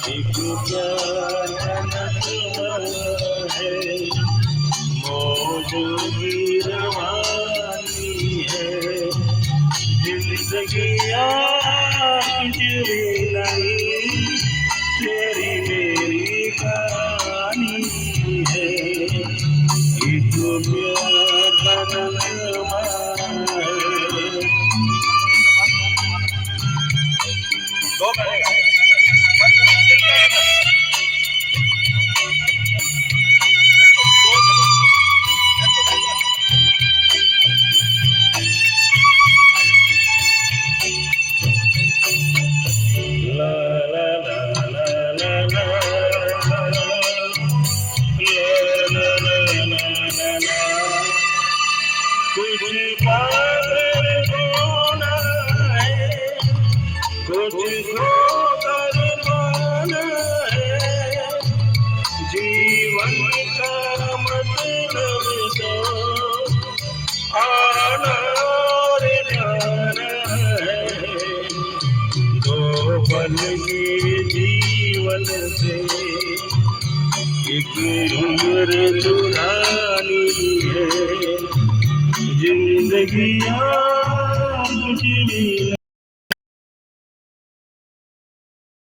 एक प्यारा है, मौज की रवानी है, जिंदगी आज भी नहीं, तेरी मेरी कहानी है। एक प्यारा कुछ पाकर पाना है, कुछ खोकर पाना है, जीवन का मतलब तो आना और जाना है। दो पल के जीवन से एक उम्र चुरानी है, जिंदगी